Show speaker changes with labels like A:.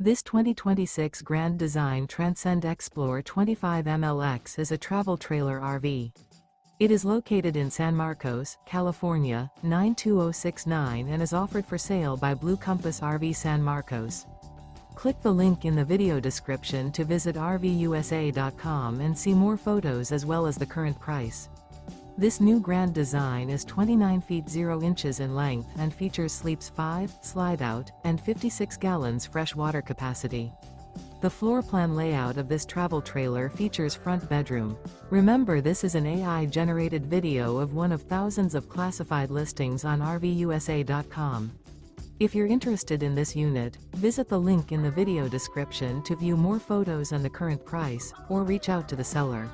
A: This 2026 Grand Design Transcend Xplor 25MLX is a travel trailer RV. It is located in San Marcos, California, 92069 and is offered for sale by Blue Compass RV San Marcos. Click the link in the video description to visit RVUSA.com and see more photos as well as the current price. This new Grand Design is 29 feet 0 inches in length and features sleeps 5, Slideout, and 56 gallons fresh water capacity. The floor plan layout of this travel trailer features front bedroom. Remember, this is an AI-generated video of one of thousands of classified listings on RVUSA.com. If you're interested in this unit, visit the link in the video description to view more photos and the current price, or reach out to the seller.